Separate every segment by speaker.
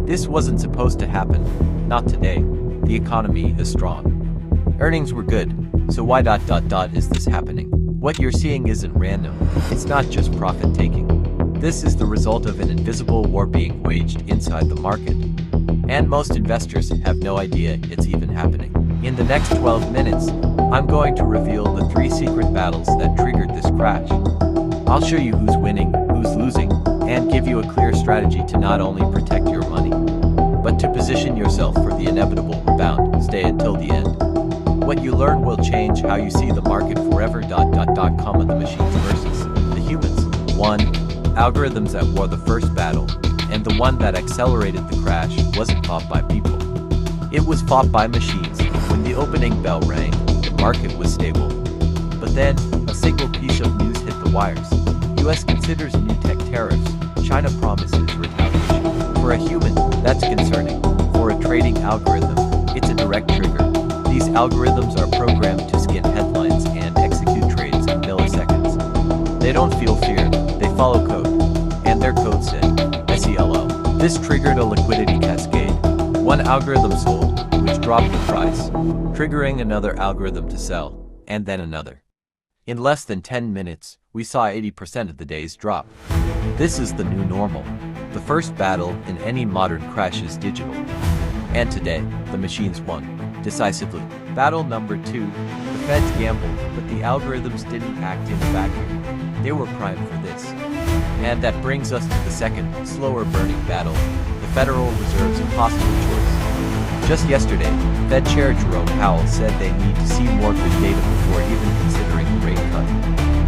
Speaker 1: This wasn't supposed to happen. Not today. The economy is strong. Earnings were good. So why is this happening? What you're seeing isn't random. It's not just profit taking. This is the result of an invisible war being waged inside the market. And most investors have no idea it's even happening. In the next 12 minutes, I'm going to reveal the 3 secret battles that triggered this crash. I'll show you who's winning, who's losing, and give you a clear strategy to not only protect your money, but to position yourself for the inevitable rebound. Stay until the end. What you learn will change how you see the market forever. Comma the machines versus the humans. 1. Algorithms at war. The first battle, and the one that accelerated the crash, wasn't fought by people. It was fought by machines. When the opening bell rang, the market was stable. But then, a single piece of news hit the wires. US considers new tech tariffs. China promises retaliation. For a human, that's concerning. For a trading algorithm, it's a direct trigger. These algorithms are programmed to skim headlines and execute trades in milliseconds. They don't feel fear, they follow code. And their code said, selloff. This triggered a liquidity cascade. One algorithm sold, which dropped the price, triggering another algorithm to sell, and then another. In less than 10 minutes, we saw 80% of the day's drop. This is the new normal. The first battle in any modern crash is digital. And today, the machines won. Decisively. Battle number 2, the Feds gambled, but the algorithms didn't act in a vacuum. They were primed for this. And that brings us to the second, slower burning battle, the Federal Reserve's impossible choice. Just yesterday, Fed Chair Jerome Powell said they need to see more good data before even considering a rate cut.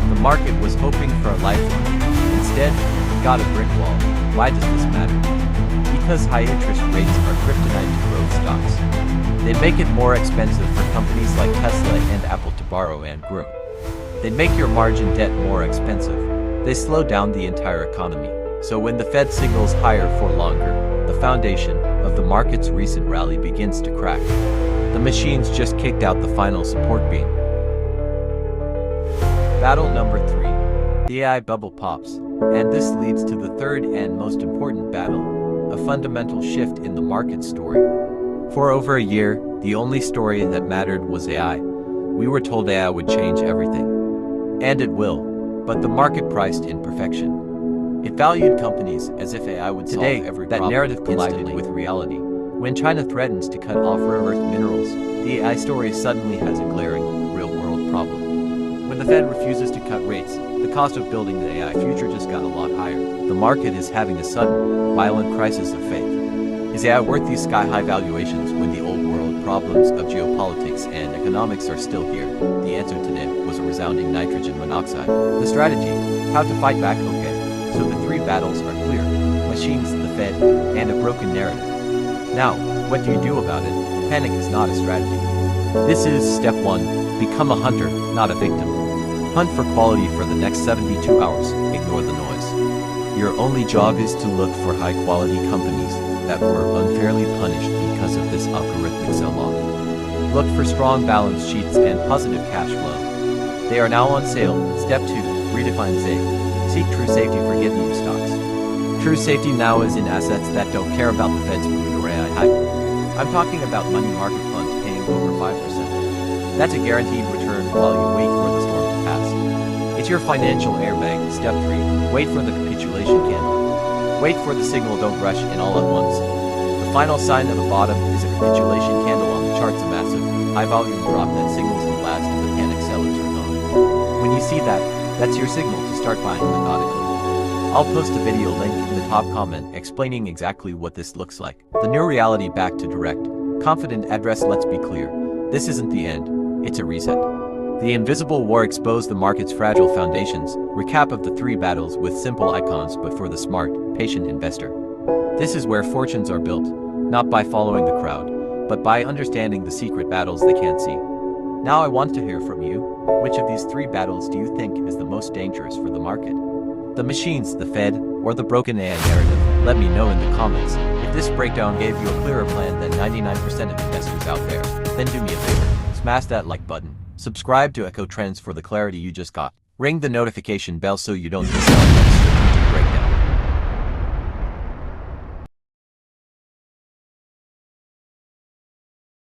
Speaker 1: The market was hoping for a lifeline. Instead, we got a brick wall. Why does this matter? Because high interest rates are kryptonite to growth stocks. They make it more expensive for companies like Tesla and Apple to borrow and grow. They make your margin debt more expensive. They slow down the entire economy. So when the Fed signals higher for longer, the foundation of the market's recent rally begins to crack. The machines just kicked out the final support beam. Battle number 3. The AI bubble pops. And this leads to the third and most important battle, a fundamental shift in the market story. For over a year, the only story that mattered was AI. We were told AI would change everything. And it will. But the market priced in perfection. It valued companies as if AI would solve every problem. That narrative collided with reality. When China threatens to cut off rare earth minerals, the AI story suddenly has a glaring, real-world problem. When the Fed refuses to cut rates, the cost of building the AI future just got a lot higher. The market is having a sudden, violent crisis of faith. Is AI worth these sky-high valuations when the old-world problems of geopolitics and economics are still here? The answer today was a resounding nitrogen monoxide. The strategy, how to fight back. Okay, so the 3 battles are clear. Machines, the Fed, and a broken narrative. Now, what do you do about it? Panic is not a strategy. This is step 1, become a hunter, not a victim. Hunt for quality for the next 72 hours, ignore the noise. Your only job is to look for high-quality companies that were unfairly punished because of this algorithmic sell-off. Look for strong balance sheets and positive cash flow. They are now on sale. Step 2, redefine safe. Seek true safety for meme stocks. True safety now is in assets that don't care about the Fed's mood or AI hype. I'm talking about money market funds paying over 5%. That's a guaranteed return while you wait for the storm to pass. It's your financial airbag. Step 3, wait for the capitulation candle. Wait for the signal, don't rush in all at once. The final sign of the bottom is a capitulation candle on the charts, a massive, high-volume drop that signals the last of the panic sellers are gone. When you see that, that's your signal to start buying methodically. I'll post a video link in the top comment explaining exactly what this looks like. The new reality back to direct, confident address. Let's be clear, this isn't the end, it's a reset. The invisible war exposed the market's fragile foundations. Recap of the 3 battles with simple icons but for the smart, patient investor. This is where fortunes are built, not by following the crowd, but by understanding the secret battles they can't see. Now I want to hear from you. Which of these 3 battles do you think is the most dangerous for the market? The machines, the Fed, or the broken AI narrative? Let me know in the comments. If this breakdown gave you a clearer plan than 99% of investors out there, then do me a favor, smash that like button. Subscribe to Echo Trends for the clarity you just got. Ring the notification bell so you don't miss out.